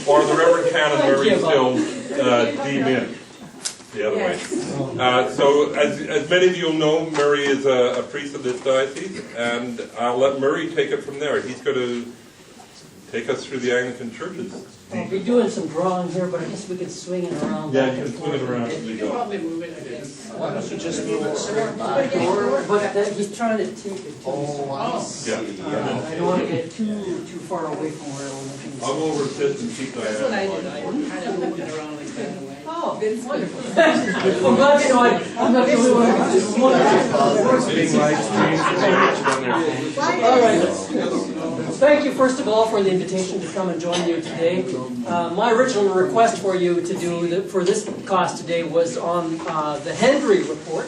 or the Reverend Canon Murray Still D. Min. The other way. So, as many of you know, Murray is a priest of this diocese, and I'll let Murray take it from there. He's going to take us through the Anglican churches. I'll be doing some drawing here, but I guess we could swing it around. Yeah, you can swing it around as we You can go. probably move it, I guess. Why don't you just move it straight back? But he's trying to take it to Yeah. I don't want to get too far away from where I'm looking. I'll go over this and keep That's what that. I did. I kind of moved it around like that away. Oh, it's wonderful. Well, glad you know I'm not the only one who just All right. Thank you, first of all, for the invitation to come and join you today. My original request for you to do for this class today was on the Hendry report,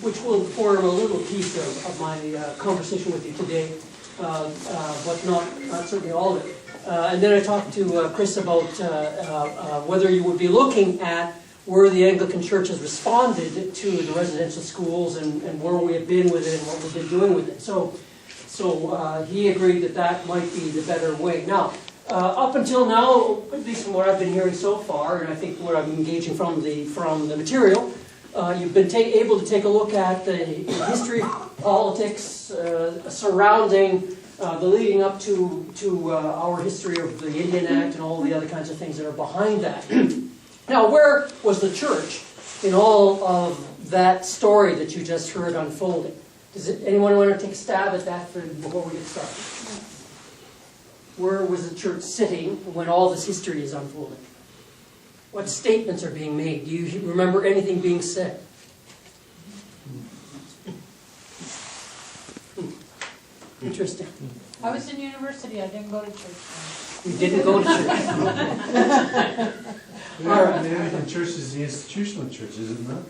which will form a little piece of my conversation with you today, but not certainly all of it. And then I talked to Chris about whether you would be looking at where the Anglican Church has responded to the residential schools and where we have been with it and what we've been doing with it. So he agreed that might be the better way. Now, up until now, at least from what I've been hearing so far, and I think what I'm engaging from the material, you've been able to take a look at the history, politics surrounding the leading up to our history of the Indian Act and all the other kinds of things that are behind that. Now, where was the church in all of that story that you just heard unfolding? Does anyone want to take a stab at that before we get started? Where was the church sitting when all this history is unfolding? What statements are being made? Do you remember anything being said? Interesting. I was in university, I didn't go to church. You didn't go to church. All right. The Anglican Church is the institutional church, is it not?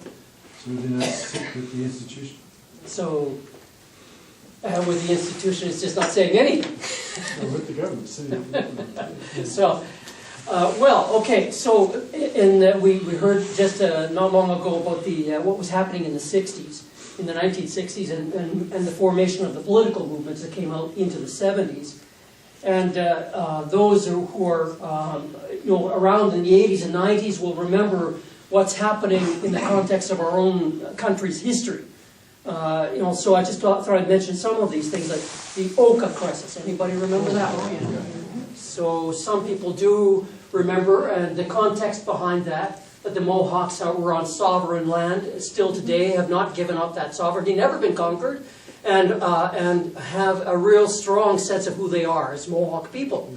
So we do not stick with the institution. So, with the institution, it's just not saying anything. Or with the government saying. So, well, okay. So, we heard just not long ago about what was happening in the 60s, in the 1960s, and the formation of the political movements that came out into the 70s. And those who are around in the 80s and 90s will remember what's happening in the context of our own country's history. So I just thought I'd mention some of these things, like the Oka crisis. Anybody remember that one? So some people do remember, and the context behind that the Mohawks were on sovereign land, still today have not given up that sovereignty, never been conquered, and have a real strong sense of who they are as Mohawk people.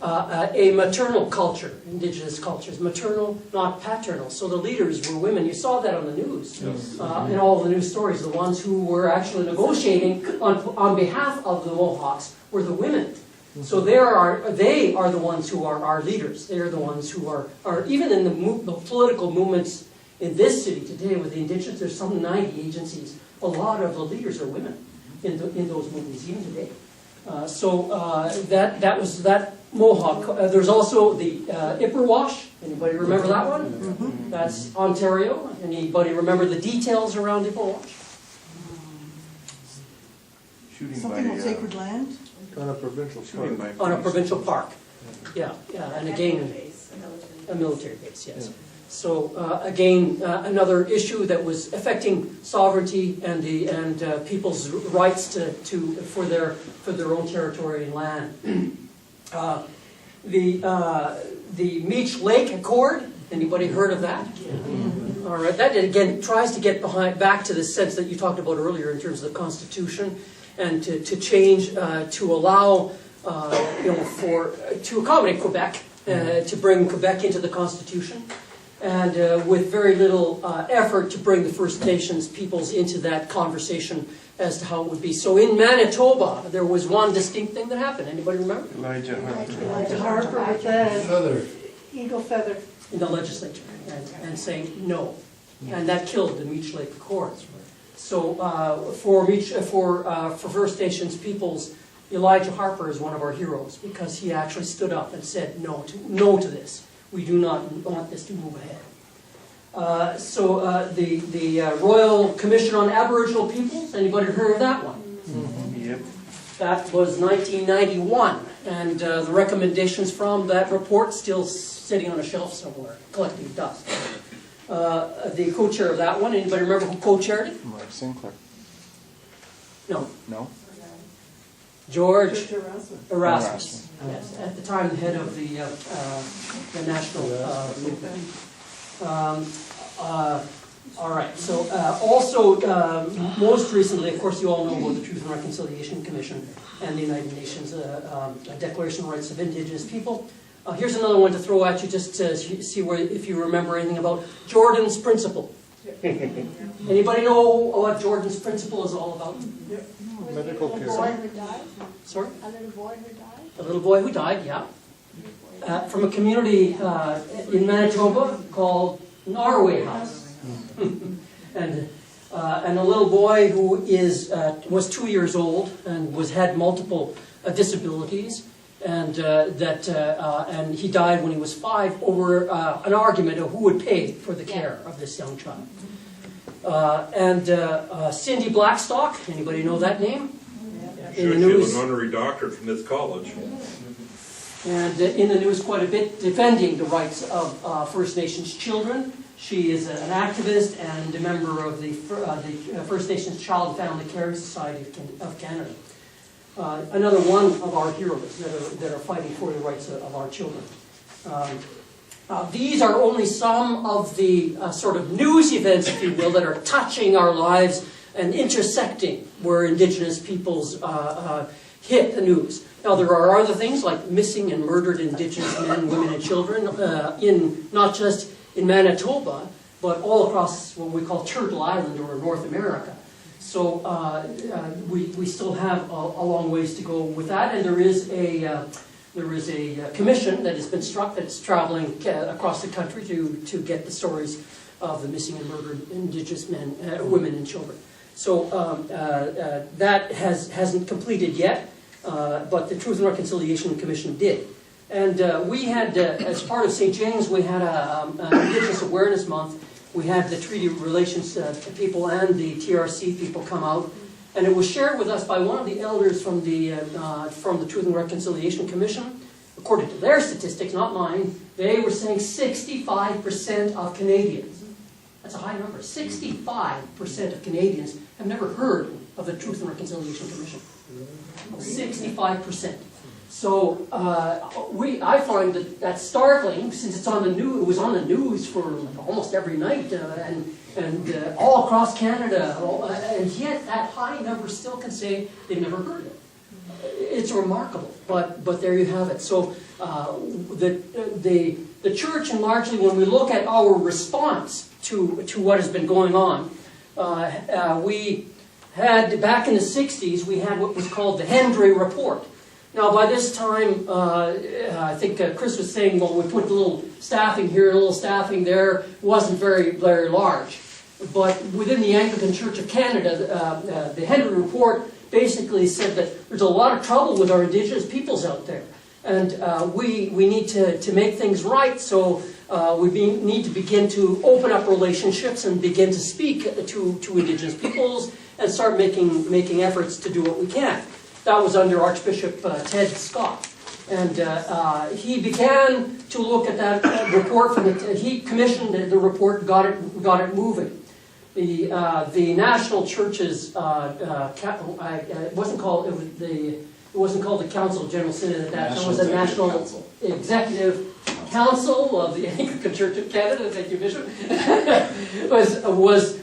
A maternal culture, Indigenous cultures, maternal, not paternal. So the leaders were women. You saw that on the news, in all the news stories. The ones who were actually negotiating on behalf of the Mohawks were the women. So they are the ones who are our leaders. They are the ones who are even in the political movements in this city today with the Indigenous. There's some 90 agencies. A lot of the leaders are women in those movements, even today. That was that Mohawk. There's also the Ipperwash. Anybody remember that one? Mm-hmm. That's Ontario. Anybody remember the details around Ipperwash? Something on sacred land? On a provincial park. On a provincial park. Yeah, and again, a military base, yes. Yeah. So again, another issue that was affecting sovereignty and people's rights for their own territory and land. The Meech Lake Accord. Anybody heard of that? Yeah. All right. That again tries to get back to the sense that you talked about earlier in terms of the Constitution, and to change to allow to accommodate Quebec, to bring Quebec into the Constitution. And with very little effort to bring the First Nations peoples into that conversation as to how it would be. So in Manitoba, there was one distinct thing that happened. Anybody remember? Elijah Harper with the eagle feather. In the legislature, and saying no. And that killed the Meech Lake Accord. So for First Nations peoples, Elijah Harper is one of our heroes because he actually stood up and said no to this. We do not want this to move ahead. The Royal Commission on Aboriginal Peoples, anybody heard of that one? Mm-hmm. Yep. That was 1991, and the recommendations from that report still sitting on a shelf somewhere, collecting dust. The co-chair of that one, anybody remember who co-chaired it? Mark Sinclair. No. No? George Erasmus. Yes, at the time, the head of the national movement. All right, so also, most recently, of course, you all know about the Truth and Reconciliation Commission and the United Nations Declaration of Rights of Indigenous People. Here's another one to throw at you just to see if you remember anything about Jordan's Principle. Anybody know what Jordan's Principle is all about? Medical care. A little boy who died? Sorry? A little boy who died? A little boy who died, yeah. From a community in Manitoba called Norway House. and a little boy who was 2 years old and had multiple disabilities, and he died when he was 5 over an argument of who would pay for the care of this young child. Cindy Blackstock, anybody know that name? Sure, she was an honorary doctorate from this college. And in the news quite a bit defending the rights of First Nations children. She is an activist and a member of the First Nations Child and Family Care Society of Canada. Another one of our heroes that are fighting for the rights of our children. These are only some of the sort of news events, if you will, that are touching our lives and intersecting where Indigenous peoples hit the news. Now, there are other things like missing and murdered Indigenous men, women, and children, not just in Manitoba, but all across what we call Turtle Island or North America. So we still have a long ways to go with that, and there is a commission that has been struck that's traveling across the country to get the stories of the missing and murdered Indigenous men, women, and children. So that hasn't completed yet, but the Truth and Reconciliation Commission did. And we had, as part of St. James, we had an Indigenous Awareness Month. We had the Treaty Relations people and the TRC people come out, and it was shared with us by one of the elders from the Truth and Reconciliation Commission. According to their statistics, not mine, they were saying 65% of Canadians. That's a high number. 65% of Canadians have never heard of the Truth and Reconciliation Commission. 65%. So I find that's startling, since it's on the news. It was on the news for almost every night, and all across Canada, and yet that high number still can say they've never heard it. It's remarkable, but there you have it. So the church, and largely when we look at our response to what has been going on, we had back in the 60s we had what was called the Hendry Report. Now, by this time, I think Chris was saying, well, we put a little staffing here, a little staffing there. It wasn't very, very large. But within the Anglican Church of Canada, the Hendry Report basically said that there's a lot of trouble with our Indigenous peoples out there. And we need to make things right, so we need to begin to open up relationships and begin to speak to Indigenous peoples and start making efforts to do what we can. That was under Archbishop Ted Scott. And he began to look at that report. He commissioned the report, got it moving. The national churches, it wasn't called the Council of General Synod at that time. It was the National Executive Council of the Anglican Church of Canada. Thank you, Bishop. was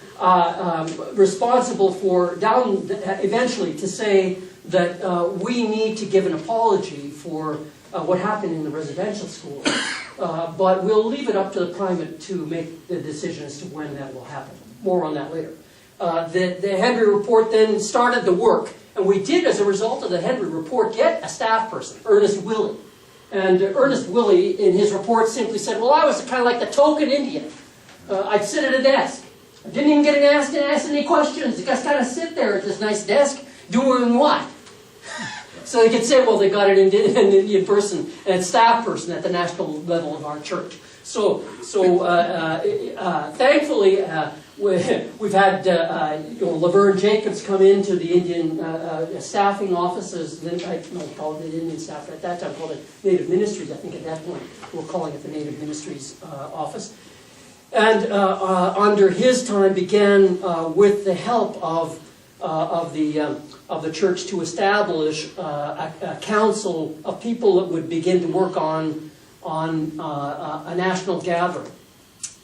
responsible for eventually to say that we need to give an apology for what happened in the residential school, but we'll leave it up to the primate to make the decision as to when that will happen. More on that later. The Hendry Report then started the work, and we did, as a result of the Hendry Report, get a staff person, Ernest Willey. And Ernest Willey, in his report, simply said, well, I was kind of like the token Indian. I'd sit at a desk. I didn't even get asked any questions. You just kind of sit there at this nice desk, doing what? So they could say, well, they got an Indian person and staff person at the national level of our church. So thankfully, we've had Laverne Jacobs come into the Indian staffing offices. I called it Indian staff at that time, called it Native Ministries. I think at that point we were calling it the Native Ministries office. And under his time began with the help of the church to establish a council of people that would begin to work on a national gathering.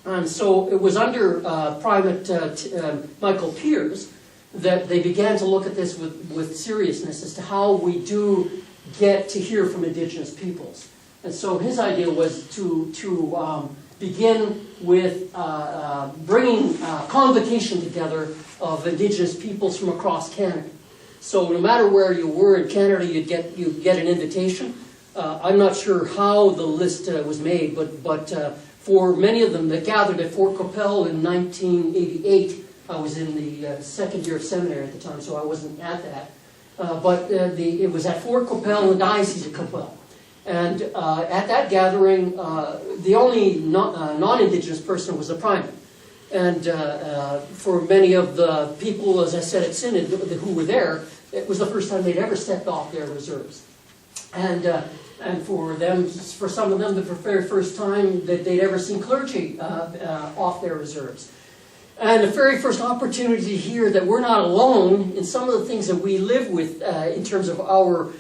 And so it was under Private Michael Pearce that they began to look at this with seriousness as to how we do get to hear from Indigenous peoples. And so his idea was to begin with bringing convocation together of Indigenous peoples from across Canada. So no matter where you were in Canada, you'd get an invitation. I'm not sure how the list was made, but for many of them that gathered at Fort Qu'Appelle in 1988, I was in the second year of seminary at the time, so I wasn't at that. But it was at Fort Qu'Appelle in the Diocese of Qu'Appelle. And at that gathering, the only non-Indigenous person was the primate. And for many of the people, as I said at Synod, who were there, it was the first time they'd ever stepped off their reserves. And for some of them, the very first time that they'd ever seen clergy off their reserves. And the very first opportunity to hear that we're not alone in some of the things that we live with in terms of our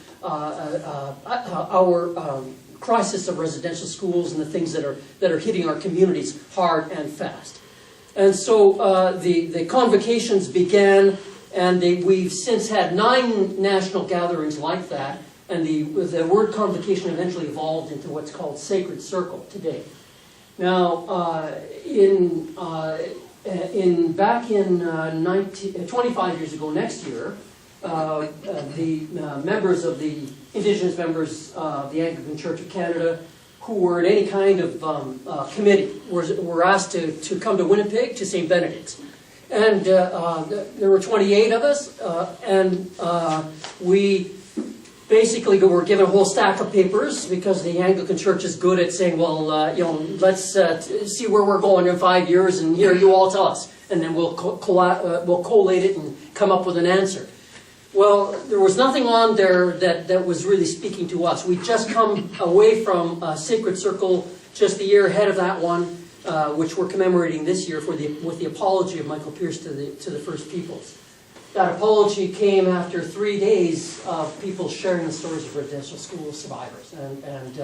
crisis of residential schools and the things that are hitting our communities hard and fast. And so the convocations began, and we've since had 9 national gatherings like that. And the word convocation eventually evolved into what's called Sacred Circle today. Now, back in 25 years ago, next year, the members of the Indigenous members of the Anglican Church of Canada, who were in any kind of committee, were asked to come to Winnipeg to St. Benedict's. And there were 28 of us, and we basically were given a whole stack of papers because the Anglican Church is good at saying, well, let's see where we're going in 5 years, and here you all tell us, and then we'll collate it and come up with an answer. Well, there was nothing on there that was really speaking to us. We'd just come away from Sacred Circle just a year ahead of that one, which we're commemorating this year with the apology of Michael Pearce to the First Peoples. That apology came after 3 days of people sharing the stories of residential school survivors. And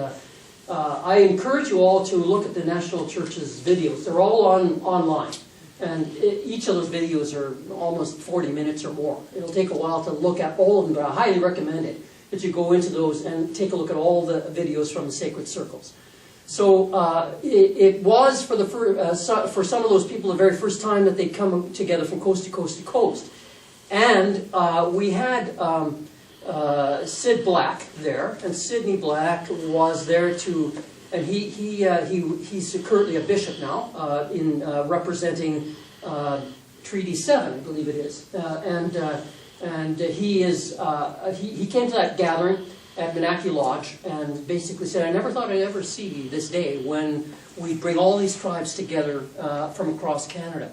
I encourage you all to look at the National Church's videos. They're all online. And each of those videos are almost 40 minutes or more. It'll take a while to look at all of them, but I highly recommend it that you go into those and take a look at all the videos from the Sacred Circles. So it was for some of those people the very first time that they'd come together from coast to coast to coast. And we had Sid Black there, and Sidney Black was there and he's currently a bishop now in representing Treaty 7, I believe it is. And he came to that gathering at Menaki Lodge and basically said, I never thought I'd ever see this day when we bring all these tribes together from across Canada.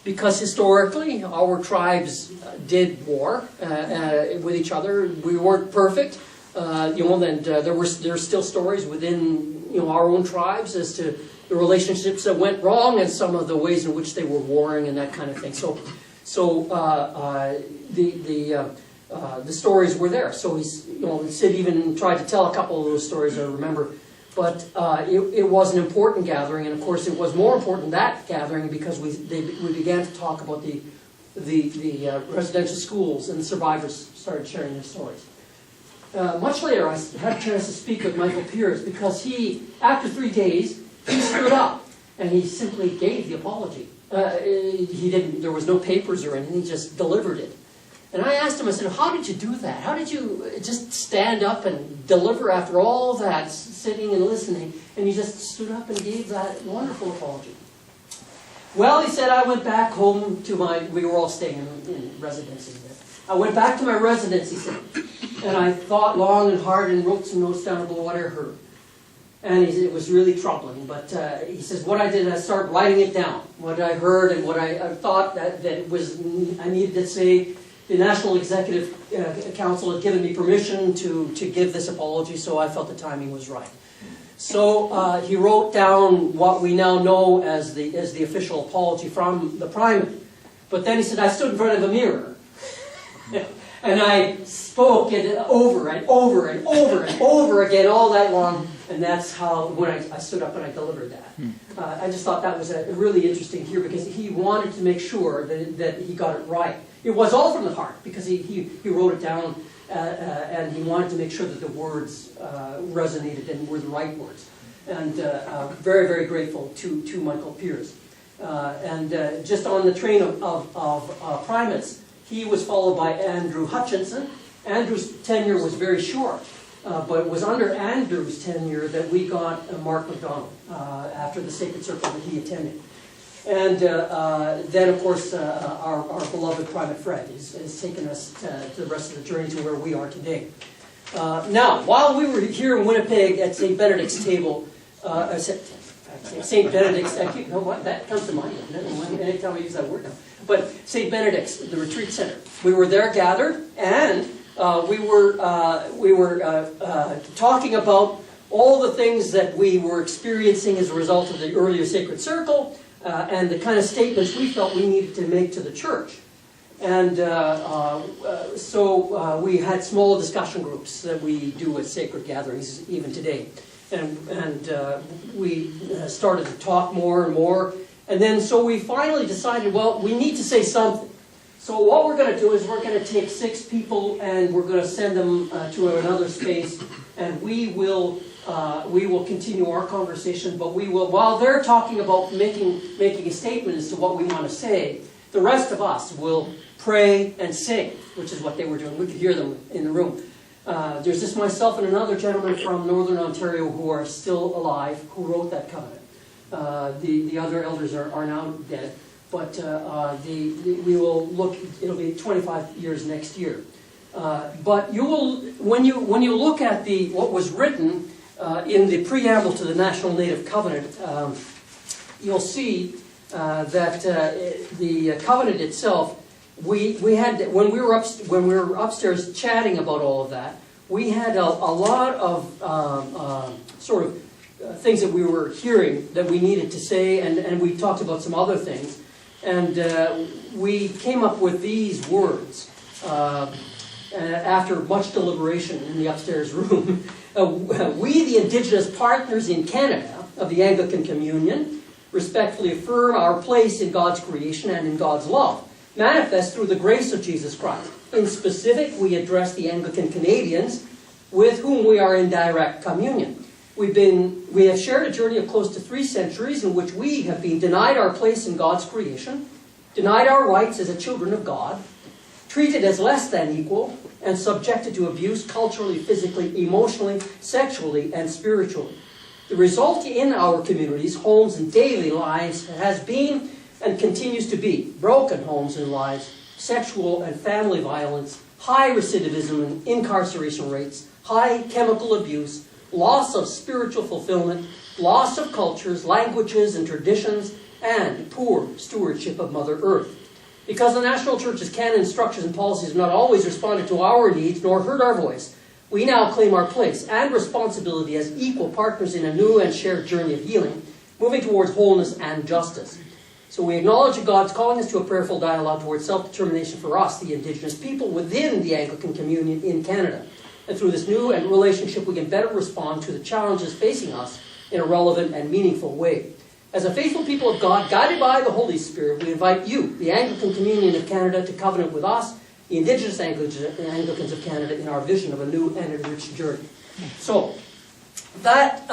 Because historically, our tribes did war with each other. We weren't perfect, and there's still stories within our own tribes as to the relationships that went wrong and some of the ways in which they were warring and that kind of thing. So the stories were there. So Sid even tried to tell a couple of those stories, I remember. But it was an important gathering, and of course it was more important that gathering because we began to talk about the residential schools, and the survivors started sharing their stories. Much later, I had a chance to speak with Michael Pearce because after 3 days, he stood up and he simply gave the apology. There was no papers or anything; he just delivered it. And I asked him, I said, how did you do that? How did you just stand up and deliver after all that, sitting and listening, and you just stood up and gave that wonderful apology? Well, he said, I went back home to we were all staying in residences there. I went back to my residence, he said, and I thought long and hard and wrote some notes down about what I heard. And it was really troubling, but he says, what I did, I started writing it down, what I heard and what I thought that it was, I needed to say. The National Executive Council had given me permission to give this apology, so I felt the timing was right. So he wrote down what we now know as the official apology from the primate. But then he said, I stood in front of a mirror. And I spoke it over and over and over and over again all night long. And that's how, when I stood up and I delivered that. I just thought that was really interesting here because he wanted to make sure that he got it right. It was all from the heart because he wrote it down and he wanted to make sure that the words resonated and were the right words. And very, very grateful to Michael Pearce. And just on the train of primates, he was followed by Andrew Hutchinson. Andrew's tenure was very short, but it was under Andrew's tenure that we got Mark MacDonald after the Sacred Circle that he attended. And then, of course, our beloved Primate Fred has taken us to the rest of the journey to where we are today. Now, while we were here in Winnipeg at St. Benedict's table, St. Benedict's, you know what, that comes to mind anytime I use that word now. But St. Benedict's, the retreat center, we were there gathered, and we were talking about all the things that we were experiencing as a result of the earlier Sacred Circle, and the kind of statements we felt we needed to make to the church. And so we had small discussion groups that we do at sacred gatherings even today. And we started to talk more and more. And then so we finally decided, well, we need to say something. So what we're going to do is we're going to take 6 people and we're going to send them to another space, and we will continue our conversation, but we will, while they're talking about making a statement as to what we want to say, the rest of us will pray and sing, which is what they were doing. We could hear them in the room. There's just myself and another gentleman from Northern Ontario who are still alive, who wrote that covenant. The other elders are now dead, but we will look. It'll be 25 years next year. But you will, when you look at what was written in the preamble to the National Native Covenant, you'll see that the covenant itself. We had, when we were upstairs chatting about all of that, we had a lot of sort of things that we were hearing that we needed to say, and we talked about some other things, and we came up with these words after much deliberation in the upstairs room. We, the Indigenous partners in Canada of the Anglican Communion, respectfully affirm our place in God's creation and in God's love, manifest through the grace of Jesus Christ. In specific, we address the Anglican Canadians with whom we are in direct communion. We have shared a journey of close to 3 centuries in which we have been denied our place in God's creation, denied our rights as a children of God, treated as less than equal, and subjected to abuse culturally, physically, emotionally, sexually, and spiritually. The result in our communities, homes, and daily lives has been and continues to be broken homes and lives, sexual and family violence, high recidivism and incarceration rates, high chemical abuse, loss of spiritual fulfillment, loss of cultures, languages, and traditions, and poor stewardship of Mother Earth. Because the National Church's canon, structures, and policies have not always responded to our needs nor heard our voice, we now claim our place and responsibility as equal partners in a new and shared journey of healing, moving towards wholeness and justice. So we acknowledge that God's calling us to a prayerful dialogue towards self-determination for us, the Indigenous people within the Anglican Communion in Canada. And through this new relationship, we can better respond to the challenges facing us in a relevant and meaningful way. As a faithful people of God, guided by the Holy Spirit, we invite you, the Anglican Communion of Canada, to covenant with us, the Indigenous Anglicans of Canada, in our vision of a new and enriched journey. So, that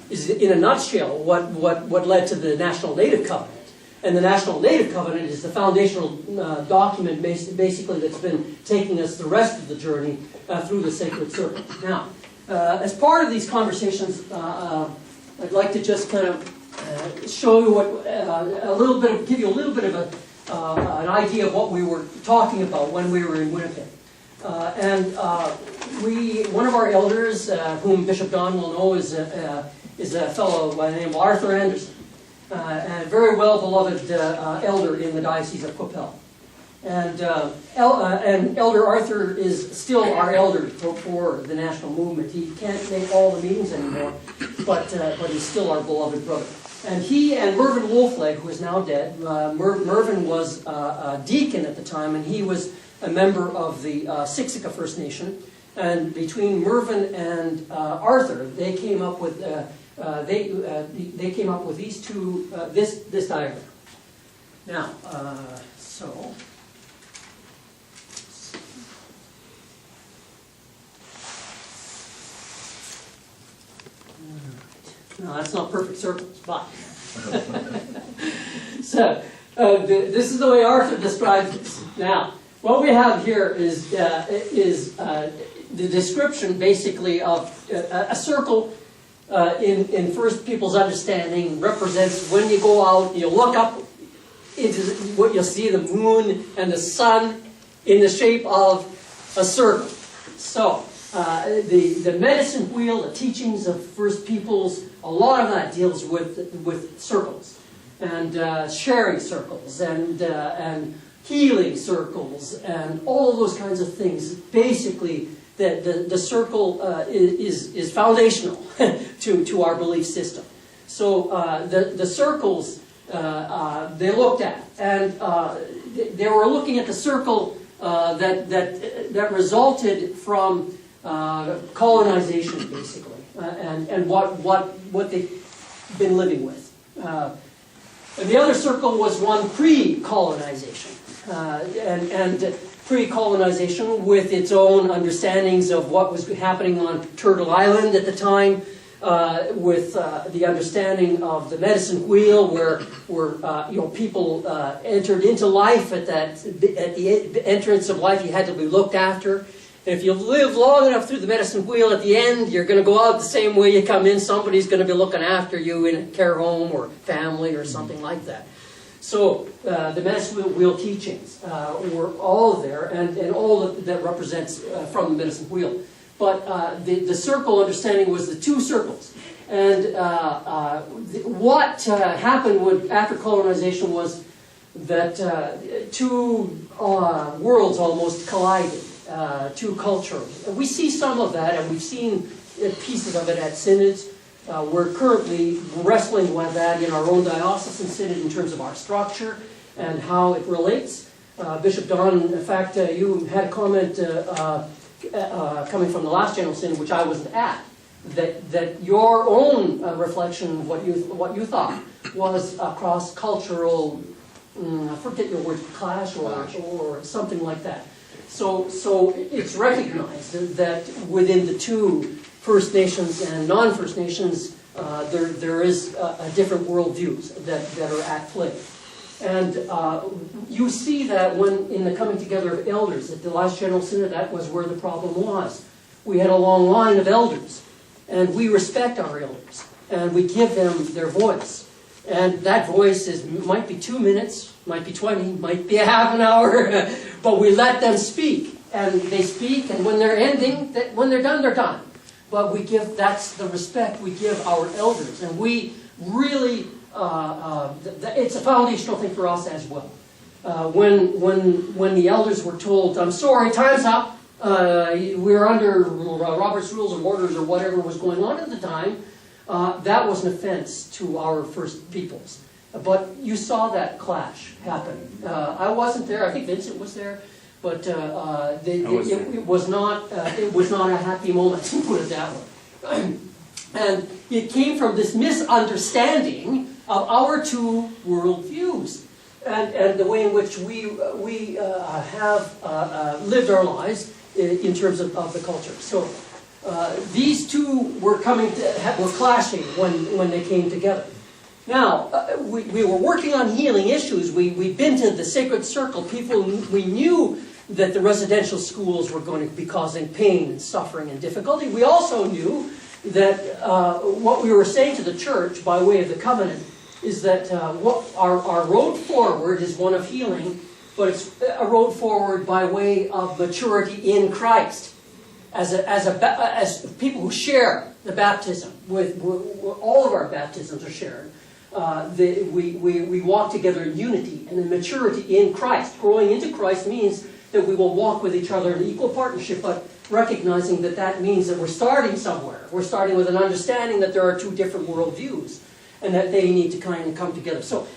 is, in a nutshell, what led to the National Native Covenant. And the National Native Covenant is the foundational document basically that's been taking us the rest of the journey through the Sacred Circle. Now, as part of these conversations, I'd like to just kind of show you give you a little bit of an idea of what we were talking about when we were in Winnipeg. One of our elders, whom Bishop Don will know, is is a fellow by the name of Arthur Anderson, and a very well-beloved elder in the Diocese of Coppell. And Elder Arthur is still our elder for the national movement. He can't make all the meetings anymore, but he's still our beloved brother. And he and Mervyn Wolfleg, who is now dead, Mervyn was a deacon at the time, and he was a member of the Siksika First Nation. And between Mervyn and Arthur, they came up with they came up with these two this diagram. Now, so. No, that's not perfect circles, but. So, this is the way Arthur describes this. Now, what we have here is the description, basically, of a circle in first people's understanding represents when you go out, you look up into what you'll see, the moon and the sun in the shape of a circle. So, the medicine wheel, the teachings of First Peoples, a lot of that deals with circles and sharing circles and healing circles and all of those kinds of things. Basically, the circle is foundational to our belief system. So the circles they looked at, and they were looking at the circle that resulted from colonization, basically, and what they've been living with. And the other circle was one pre-colonization, and pre-colonization with its own understandings of what was happening on Turtle Island at the time, with the understanding of the medicine wheel, where people entered into life at the entrance of life. You had to be looked after. And if you live long enough through the medicine wheel, at the end, you're going to go out the same way you come in. Somebody's going to be looking after you in a care home or family or something like that. So the medicine wheel teachings were all there, and all that represents from the medicine wheel. But the circle understanding was the two circles. And what happened after colonization was that two worlds almost collided. Two cultures. We see some of that, and we've seen pieces of it at synods. We're currently wrestling with that in our own diocesan synod in terms of our structure and how it relates. Bishop Don, in fact, you had a comment coming from the last General Synod, which I wasn't at, that your own reflection, what you thought, was a cross-cultural, I forget your word, clash or something like that. So it's recognized that within the two First Nations and non-First Nations, there is a different worldviews that are at play. And you see that when in the coming together of elders at the last General Synod, that was where the problem was. We had a long line of elders, and we respect our elders, and we give them their voice. And that voice might be 2 minutes, might be 20, might be a half an hour, but we let them speak. And they speak, and when they're when they're done, they're done. But that's the respect we give our elders. And we really, it's a foundational thing for us as well. When the elders were told, I'm sorry, time's up, we're under Robert's Rules of Orders or whatever was going on at the time, that was an offense to our First Peoples. But you saw that clash happen. I wasn't there. I think Vincent was there, but it was not a happy moment, to put it that way. And it came from this misunderstanding of our two worldviews and the way in which we have lived our lives in terms of the culture. So. These two were clashing when they came together. Now, we were working on healing issues. We'd been to the Sacred Circle. We knew that the residential schools were going to be causing pain and suffering and difficulty. We also knew that what we were saying to the church by way of the covenant is that what our road forward is one of healing, but it's a road forward by way of maturity in Christ. as people who share the baptism, with all of our baptisms are shared. We walk together in unity and in maturity in Christ. Growing into Christ means that we will walk with each other in equal partnership, but recognizing that that means that we're starting somewhere. We're starting with an understanding that there are two different worldviews and that they need to kind of come together. So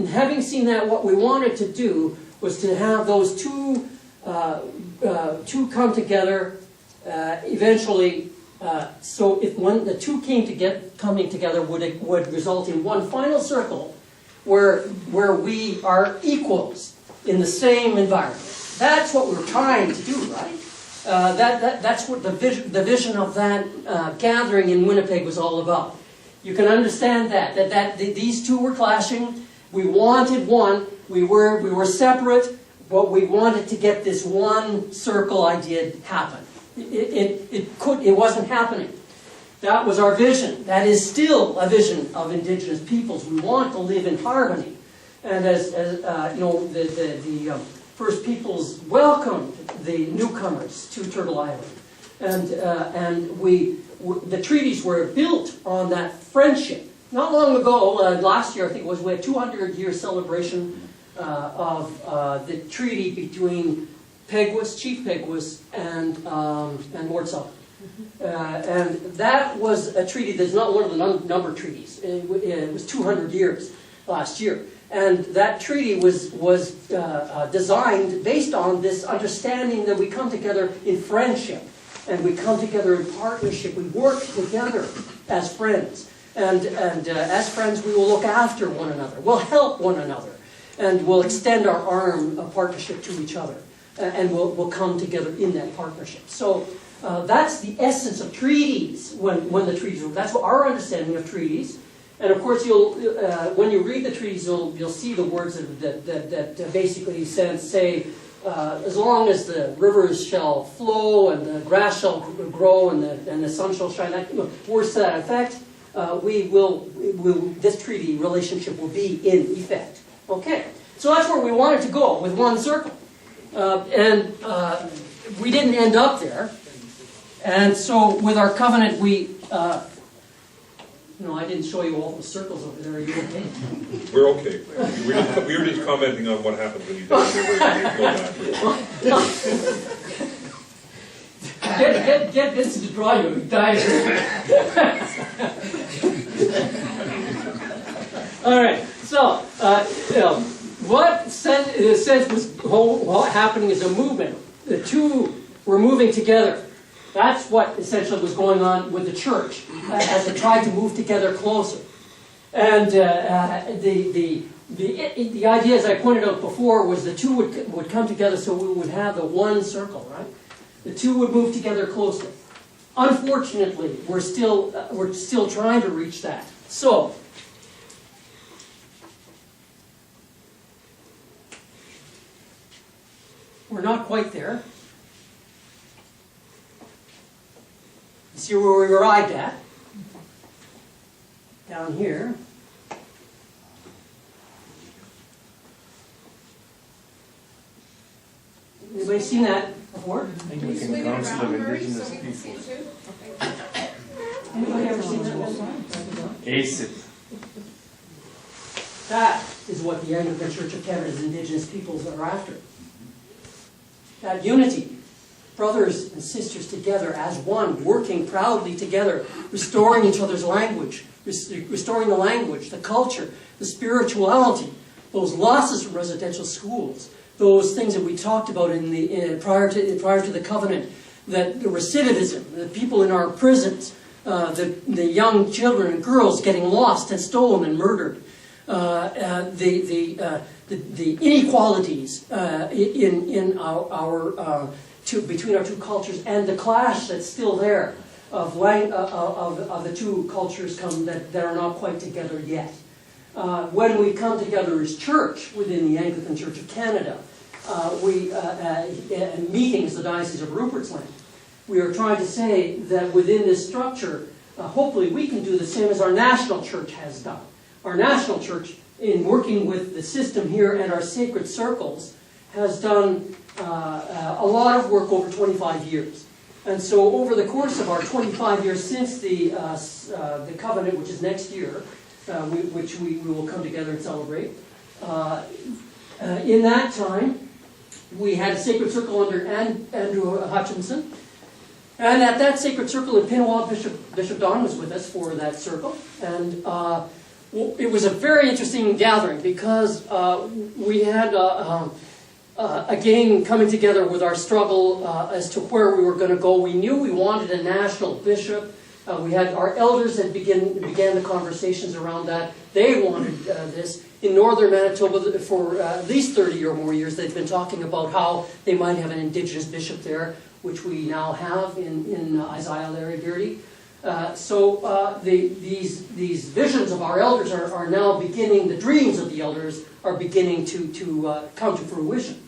having seen that, what we wanted to do was to have those two come together eventually. So if the two coming together would result in one final circle where we are equals in the same environment. That's what we're trying to do, right? That's what the vision of that gathering in Winnipeg was all about. You can understand that these two were clashing. We wanted one. We were separate, but we wanted to get this one circle idea happen. It wasn't happening. That was our vision. That is still a vision of Indigenous peoples. We want to live in harmony. And as you know, the First Peoples welcomed the newcomers to Turtle Island, and the treaties were built on that friendship. Not long ago, last year I think it was, we had 200-year celebration of the treaty between Peguis, Chief Peguis, and Lord Sullivan. And that was a treaty that's not one of the number treaties. It was 200 years last year. And that treaty was designed based on this understanding that we come together in friendship, and we come together in partnership. We work together as friends. And as friends, we will look after one another. We'll help one another. And we'll extend our arm of partnership to each other. And we'll come together in that partnership. So that's the essence of treaties when the treaties were. That's what our understanding of treaties. And of course, when you read the treaties, you'll see the words that basically say, as long as the rivers shall flow and the grass shall grow and the sun shall shine, words to that effect, this treaty relationship will be in effect. Okay, so that's where we wanted to go with one circle. And we didn't end up there. And so with our covenant, I didn't show you all the circles over there. Are you okay? We're okay. We were just commenting on what happens when you go backwards. Get Vincent to draw you a diagram. All right. So, what sense was happening is a movement. The two were moving together. That's what essentially was going on with the church as it tried to move together closer. And the idea, as I pointed out before, was the two would come together so we would have the one circle, right? The two would move together closely. Unfortunately, we're still trying to reach that. So, we're not quite there. See where we arrived at? Down here. Anybody seen that before? Anglican Council of Indigenous Peoples. Anybody ever seen that before? ACID. That is what the Anglican Church of Canada's Indigenous peoples are after. That unity. Brothers and sisters together as one, working proudly together, restoring each other's language, restoring the language, the culture, the spirituality, those losses from residential schools, those things that we talked about prior to the covenant, that the recidivism, the people in our prisons, the young children and girls getting lost and stolen and murdered, the inequalities in our between our two cultures, and the clash that's still there of the two cultures that are not quite together yet. When we come together as church within the Anglican Church of Canada, meetings, the Diocese of Rupert's Land, we are trying to say that within this structure, hopefully we can do the same as our national church has done. Our national church, in working with the system here and our sacred circles, has done a lot of work over 25 years. And so over the course of our 25 years since the covenant, which is next year, which we will come together and celebrate, in that time, we had a sacred circle under Andrew Hutchinson. And at that sacred circle in Pinawa, Bishop Don was with us for that circle. And it was a very interesting gathering because we had again coming together with our struggle as to where we were going to go. We knew we wanted a national bishop. We had our elders that began the conversations around that. They wanted this. In northern Manitoba, for at least 30 or more years, they've been talking about how they might have an Indigenous bishop there, which we now have in Isaiah Larry Beardy. These visions of our elders are now beginning, the dreams of the elders are beginning to come to fruition.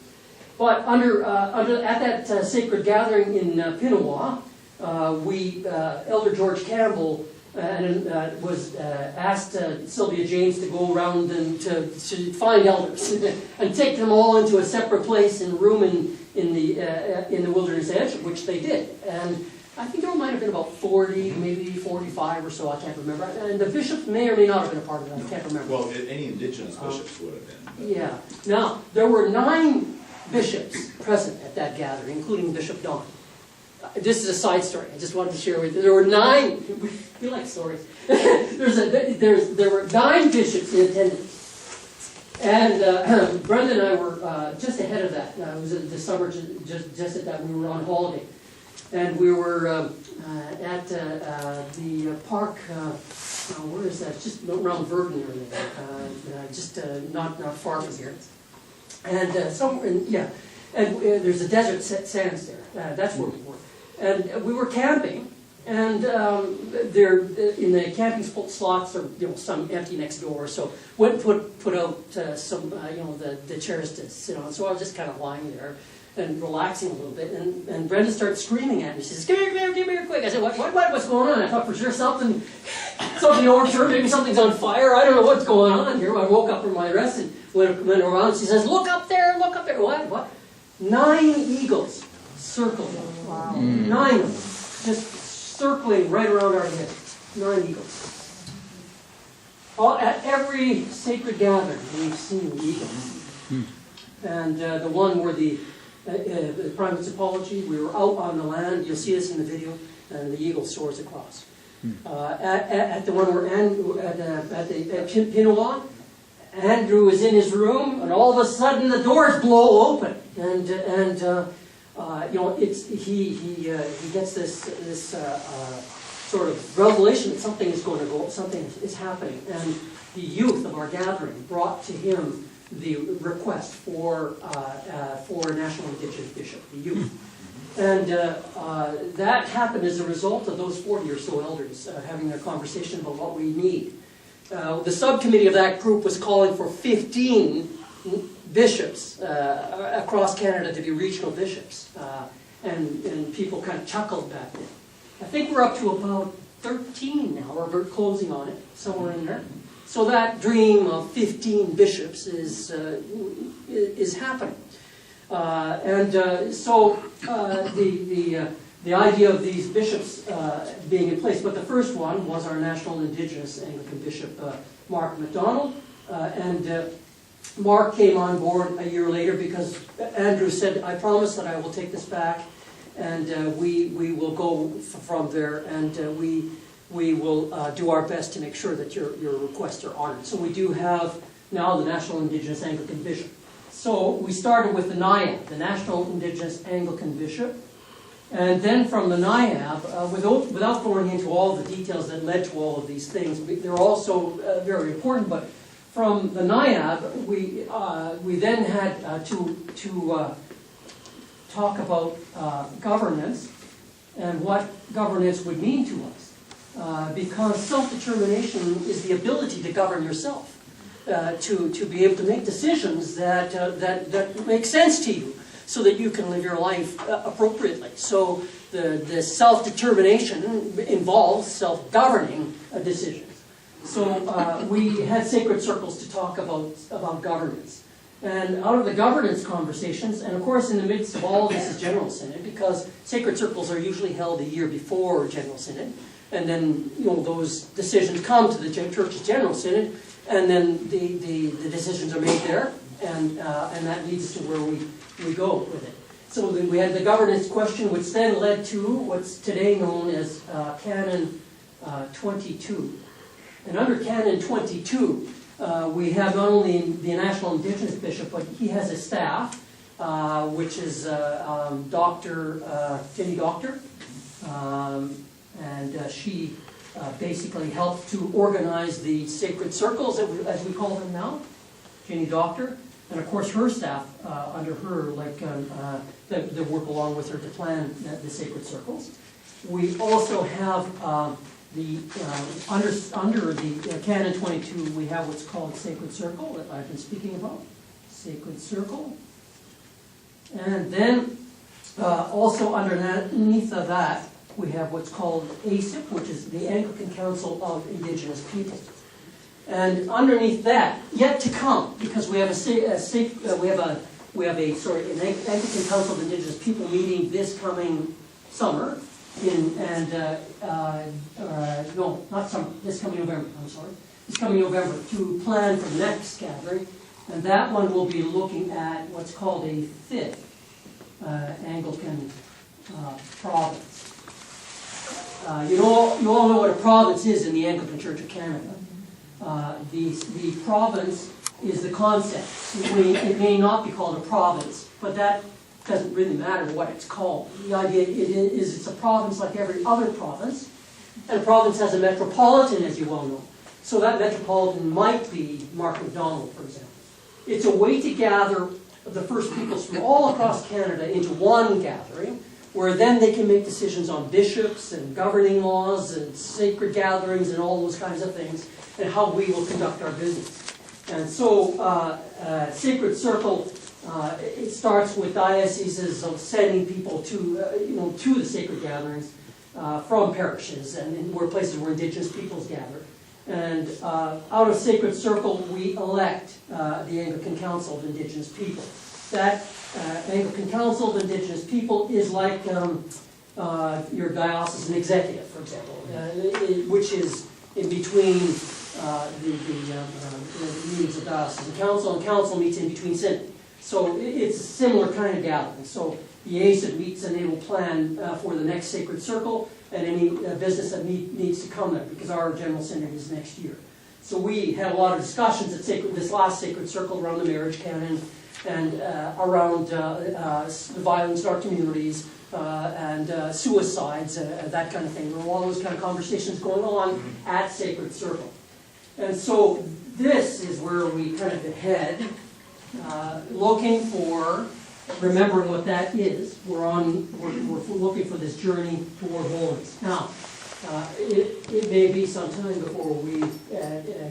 But at that sacred gathering in Pinawa, Elder George Campbell was asked Sylvia James to go around and to find elders and take them all into a separate place in a room in the Wilderness Edge, which they did. And I think there might have been about 40, maybe 45 or so, I can't remember. And the bishop may or may not have been a part of that, I can't remember. Well, any Indigenous bishops would have been. But. Yeah. Now, there were 9 bishops present at that gathering, including Bishop Don. This is a side story. I just wanted to share with you. There were 9. We like stories. There were 9 bishops in attendance, and Brenda and I were just ahead of that. It was the summer, just at that. We were on holiday, and we were at the park. Where is that? Just around Verdun area. Just not far from here. And somewhere, and there's a desert sands there. That's where we were. And we were camping, and there in the camping slots are some empty next door. So went and put out some the chairs to sit on. So I was just kind of lying there and relaxing a little bit. And Brenda started screaming at me. She says, "Come here, quick!" I said, "What's going on?" I thought for sure something overturned. Maybe something's on fire. I don't know what's going on here. I woke up from my rest and went around. She says, "Look up there! Look up there!" What? 9 eagles circled. Wow. 9 of them, just circling right around our heads. 9 eagles. At every sacred gathering, we've seen eagles. And the one where the prime apology, we were out on the land. You'll see this in the video, and the eagle soars across. At the one where at Pinawa, Andrew is in his room, and all of a sudden the doors blow open, and he gets this sort of revelation that something is going to go, something is happening, and the youth of our gathering brought to him the request for a national Indigenous bishop, the youth, and that happened as a result of those 40 or so elders having their conversation about what we need. The subcommittee of that group was calling for 15 bishops across Canada to be regional bishops, and people kind of chuckled back then. I think we're up to about 13 now, or we're closing on it, somewhere in there. So that dream of 15 bishops is happening, so the idea of these bishops being in place. But the first one was our national Indigenous Anglican Bishop, Mark MacDonald, and Mark came on board a year later because Andrew said, "I promise that I will take this back, and we will go from there, and we will do our best to make sure that your requests are honored." So we do have now the National Indigenous Anglican Bishop. So we started with the NIAB, the National Indigenous Anglican Bishop, and then from the NIAB, without going into all the details that led to all of these things, they're also very important, but from the NIAB, we then had to talk about governance and what governance would mean to us. Because self-determination is the ability to govern yourself, to be able to make decisions that make sense to you, so that you can live your life appropriately. So the self-determination involves self-governing decisions. So we had sacred circles to talk about governance. And out of the governance conversations, and of course in the midst of all this is General Synod, because sacred circles are usually held a year before General Synod, and then those decisions come to the Church's General Synod, and then the decisions are made there, and that leads to where we go with it. So we had the governance question, which then led to what's today known as Canon 22. And under Canon 22, we have not only the National Indigenous Bishop, but he has a staff, which is Jenny Doctor, and she basically helped to organize the sacred circles, as we call them now, Jenny Doctor. And of course her staff, under her, they work along with her to plan the sacred circles. We also have under the Canon 22, we have what's called Sacred Circle that I've been speaking about. Sacred Circle. And then also underneath of that, we have what's called ACIP, which is the Anglican Council of Indigenous People. And underneath that, yet to come, because we have an Anglican Council of Indigenous People meeting this coming summer, this coming November, this coming November, to plan for the next gathering, and that one will be looking at what's called a fifth Anglican province. You all know what a province is in the Anglican Church of Canada. The province is the concept. It may not be called a province, but that doesn't really matter what it's called. The idea is it's a province like every other province, and a province has a metropolitan, as you well know. So that metropolitan might be Mark MacDonald, for example. It's a way to gather the First Peoples from all across Canada into one gathering, where then they can make decisions on bishops and governing laws and sacred gatherings and all those kinds of things, and how we will conduct our business. And so Sacred Circle, it starts with dioceses of sending people to the sacred gatherings from parishes and where places where Indigenous peoples gather. And out of Sacred Circle, we elect the Anglican Council of Indigenous People. That Anglican Council of Indigenous People is like your diocesan executive, for example, which is in between the meetings of diocesan council, and council meets in between synod. So it's a similar kind of gathering. So the ACID meets and they will plan for the next Sacred Circle and any business that needs to come there, because our General Synod is next year. So we had a lot of discussions at this last Sacred Circle around the marriage canon and around the violence in our communities and suicides, that kind of thing. There were all those kind of conversations going on at Sacred Circle. And so this is where we kind of head, looking for, remembering what that is. We're looking for this journey toward holiness. Now, it may be some time before we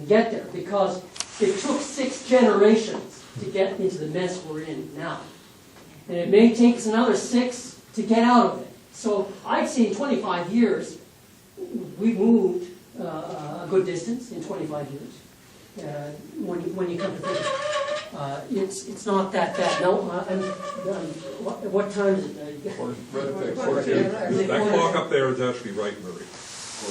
get there, because it took 6 generations to get into the mess we're in now. And it may take us another 6 to get out of it. So I'd say in 25 years, we moved a good distance in 25 years. When you come to think of it. It's not that bad. No, what time is it? That clock up there is actually right, Murray.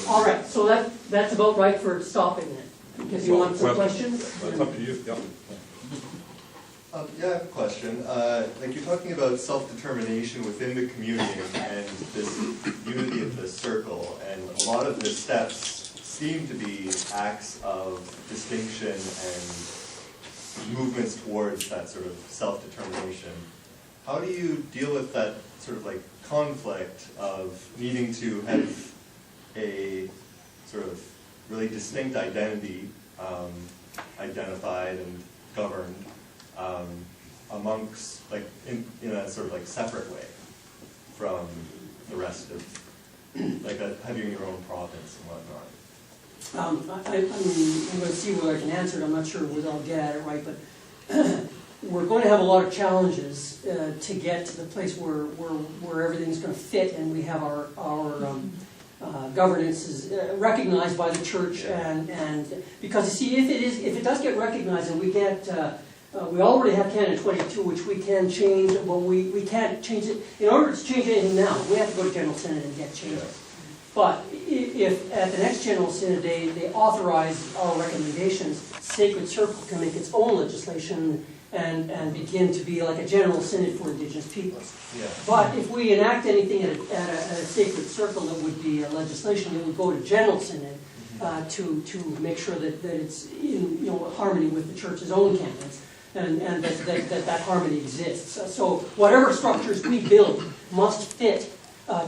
All right, so that's about right for stopping then. Because you want some questions? That's up to you. Yeah. Yeah, I have a question. Like you're talking about self-determination within the community and this unity of the circle, and a lot of the steps seem to be acts of distinction and movements towards that sort of self-determination. How do you deal with that sort of like conflict of needing to have a sort of really distinct identity identified and governed amongst, like, in a sort of like separate way from the rest of, like having your own province and whatnot? I mean, I'm going to see whether I can answer it. I'm not sure whether I'll get at it right, but we're going to have a lot of challenges to get to the place where everything's going to fit, and we have our governance is recognized by the church, and because you see, if it does get recognized and we get We already have Canon 22, which we can change, but we can't change it. In order to change anything now, we have to go to General Synod and get changes. But if at the next General Synod they authorize our recommendations, Sacred Circle can make its own legislation and begin to be like a General Synod for Indigenous peoples. Yeah. But if we enact anything at a Sacred Circle that would be legislation, it would go to General Synod to make sure that it's in harmony with the Church's own canons. And that harmony exists. So whatever structures we build must fit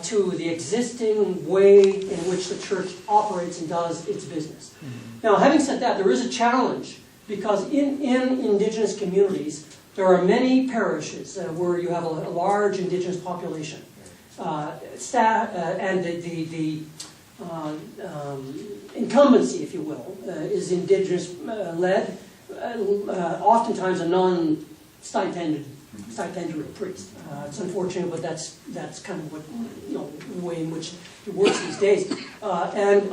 to the existing way in which the Church operates and does its business. Now, having said that, there is a challenge because in Indigenous communities, there are many parishes where you have a large Indigenous population. And the incumbency, if you will, is Indigenous led. Oftentimes a non-stipendiary priest. It's unfortunate, but that's kind of what the way in which it works these days. And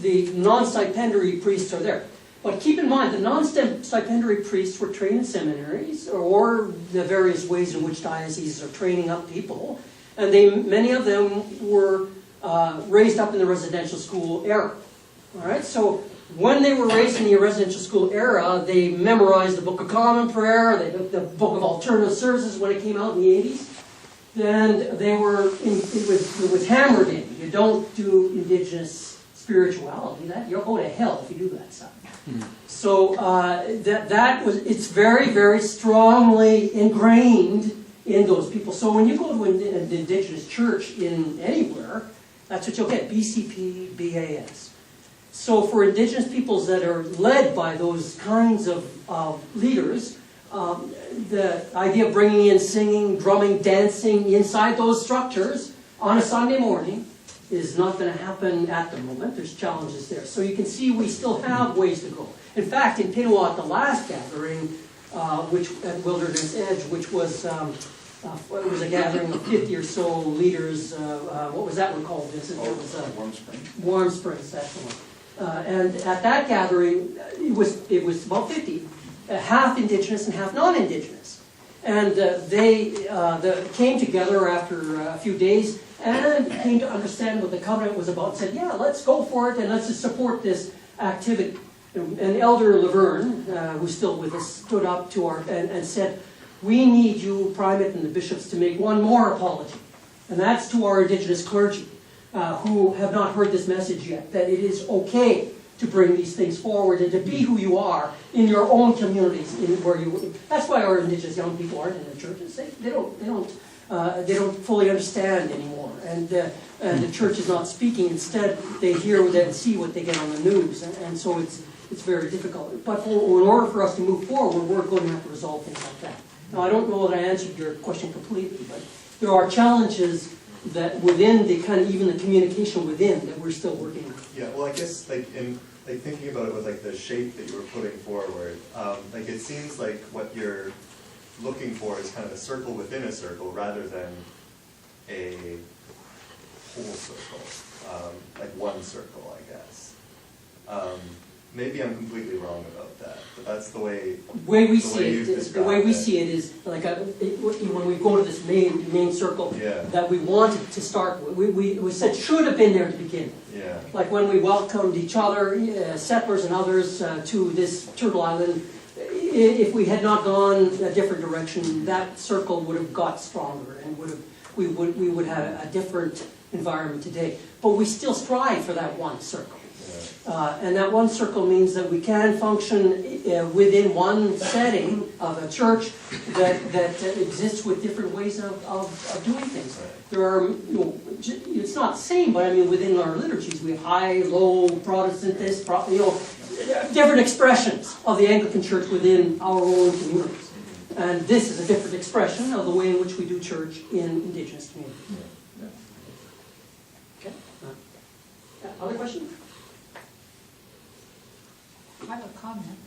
the non-stipendiary priests are there. But keep in mind, the non-stipendiary priests were trained in seminaries or the various ways in which dioceses are training up people, and many of them were raised up in the residential school era. All right, so. When they were raised in the residential school era, they memorized the Book of Common Prayer, the Book of Alternative Services when it came out in the 80s. And they were, it was hammered in. You don't do Indigenous spirituality. You'll go to hell if you do that stuff. So it's very, very strongly ingrained in those people. So when you go to an Indigenous church in anywhere, that's what you'll get, BCP, BAS. So for Indigenous peoples that are led by those kinds of leaders, the idea of bringing in singing, drumming, dancing inside those structures on a Sunday morning is not going to happen at the moment. There's challenges there. So you can see we still have ways to go. In fact, in Pinawa at the last gathering, which at Wilderness Edge, which was it was a gathering of 50 or so leaders. What was that one called, Vincent? It was Warm Springs. Warm Springs, that's the one. And at that gathering, it was about 50, half Indigenous and half non-Indigenous. And they came together after a few days and came to understand what the covenant was about and said, yeah, let's go for it and let's just support this activity. And Elder Laverne, who's still with us, stood up to and said, we need you, Primate and the bishops, to make one more apology. And that's to our Indigenous clergy. Who have not heard this message yet, that it is okay to bring these things forward and to be who you are in your own communities. That's why our Indigenous young people aren't in the churches. They don't fully understand anymore, and the church is not speaking. Instead, they hear and see what they get on the news, and so it's very difficult. But in order for us to move forward, we're going to have to resolve things like that. Now, I don't know that I answered your question completely, but there are challenges that within the kind of even the communication within that we're still working on. Yeah, well, I guess like thinking about it with like the shape that you were putting forward, like it seems like what you're looking for is kind of a circle within a circle rather than a whole circle, like one circle, I guess. Maybe I'm completely wrong about that, but that's the way we see it. The way we see it is like when we go to this main circle that we wanted to start with. We said should have been there to begin with. Yeah. Like when we welcomed each other, settlers and others, to this Turtle Island. If we had not gone a different direction, that circle would have got stronger, and we would have a different environment today. But we still strive for that one circle. And that one circle means that we can function within one setting of a church that exists with different ways of doing things. There are, it's not the same, but I mean within our liturgies we have high, low, Protestant, this, different expressions of the Anglican Church within our own communities. And this is a different expression of the way in which we do church in Indigenous communities. Okay. Other questions? I have a comment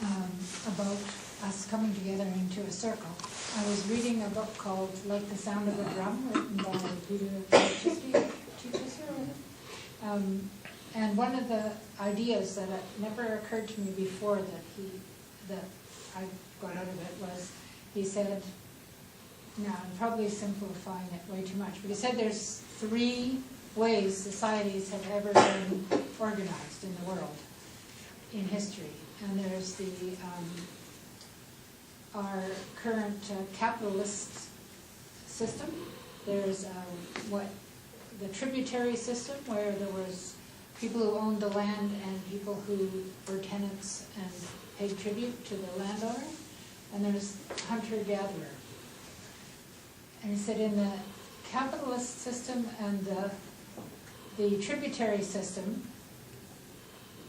about us coming together into a circle. I was reading a book called Like the Sound of a Drum, written by Peter and one of the ideas that never occurred to me before that I got out of it was, he said, no, I'm probably simplifying it way too much, but he said there's 3 ways societies have ever been organized in the world in history. And there's our current capitalist system. There's the tributary system, where there was people who owned the land and people who were tenants and paid tribute to the landowner. And there's hunter-gatherer. And he said in the capitalist system and the tributary system,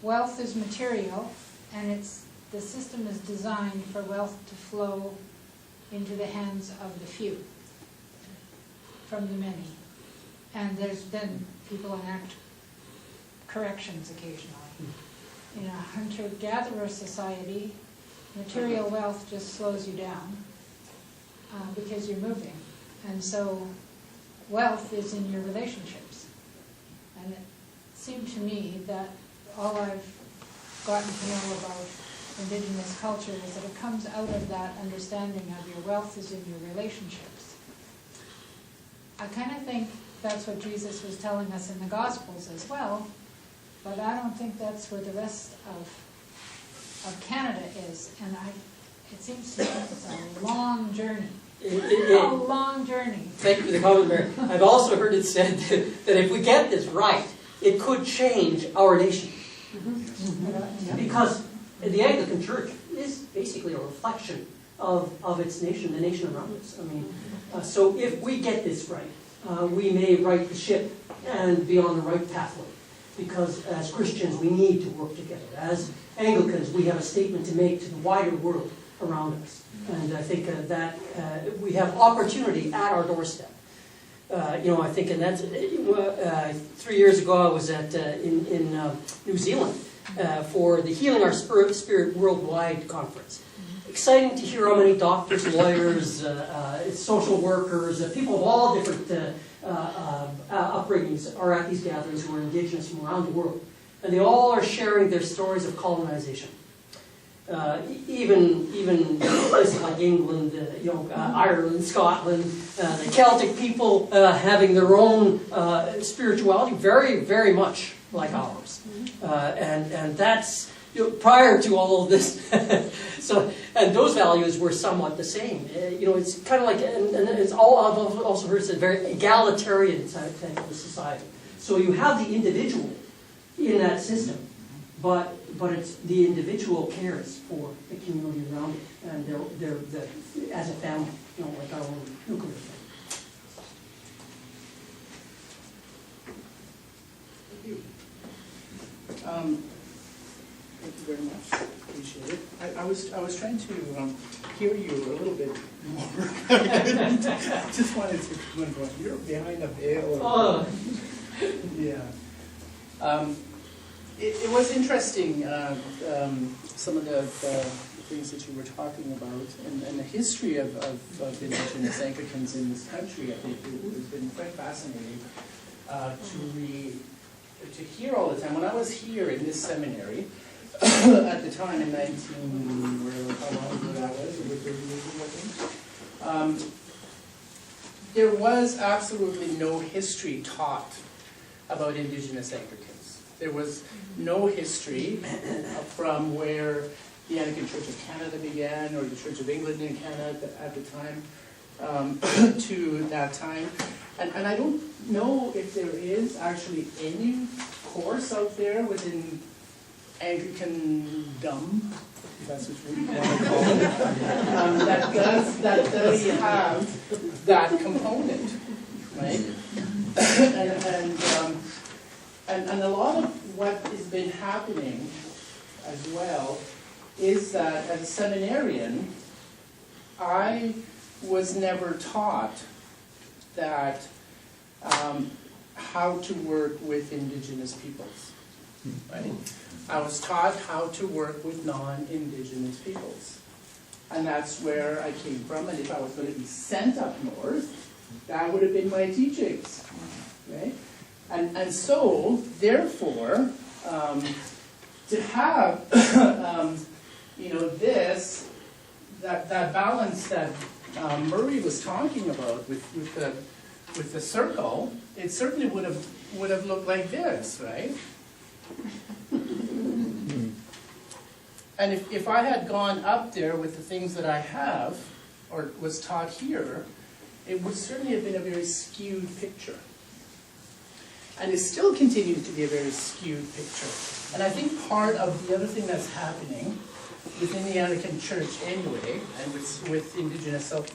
wealth is material, and the system is designed for wealth to flow into the hands of the few from the many. And there's been people enact corrections occasionally. In a hunter-gatherer society, material wealth just slows you down because you're moving. And so wealth is in your relationships. And it seemed to me that all I've gotten to know about Indigenous culture is that it comes out of that understanding of your wealth is in your relationships. I kind of think that's what Jesus was telling us in the Gospels as well, but I don't think that's where the rest of Canada is. And it seems to me it's a long journey. A long journey. Thank you for the comment, Mary. I've also heard it said that if we get this right, it could change our nation. Because the Anglican Church is basically a reflection of its nation, the nation around us. I mean, so if we get this right, we may right the ship and be on the right pathway. Because as Christians, we need to work together. As Anglicans, we have a statement to make to the wider world around us. And I think that we have opportunity at our doorstep. I think, and that's 3 years ago I was in New Zealand for the Healing Our Spirit Worldwide Conference. Exciting to hear how many doctors, lawyers, social workers, people of all different upbringings are at these gatherings who are Indigenous from around the world. And they all are sharing their stories of colonization. Even places like England, Ireland, Scotland, the Celtic people having their own spirituality, very, very much like ours, and that's prior to all of this. So, and those values were somewhat the same. It's kind of like, and it's all I've also heard it's a very egalitarian type of society. So you have the individual in that system, but it's the individual cares for the community around it, and they're as a family, like our own nuclear family. Thank you very much. Appreciate it. I was trying to hear you a little bit more. I just wanted to go, you're behind a veil. Or, yeah. It was interesting, some of the things that you were talking about, and the history of Indigenous Anglicans in this country. I think it has been quite fascinating to hear all the time. When I was here in this seminary, at the time in 19, how long ago that was, over 30 years ago, I think, there was absolutely no history taught about Indigenous Anglicans. There was no history from where the Anglican Church of Canada began, or the Church of England in Canada at the time, to that time. And I don't know if there is actually any course out there within Anglicandom, if that's what we want to call it, that does have that component, right? And a lot of what has been happening as well is that as a seminarian, I was never taught that how to work with Indigenous peoples, right? I was taught how to work with non-Indigenous peoples. And that's where I came from, and if I was going to be sent up north, that would have been my teachings, right? And so, therefore, to have, this that balance that Murray was talking about with the circle, it certainly would have looked like this, right? And if I had gone up there with the things that I have, or was taught here, it would certainly have been a very skewed picture. And it still continues to be a very skewed picture. And I think part of the other thing that's happening within the Anglican Church anyway, and with Indigenous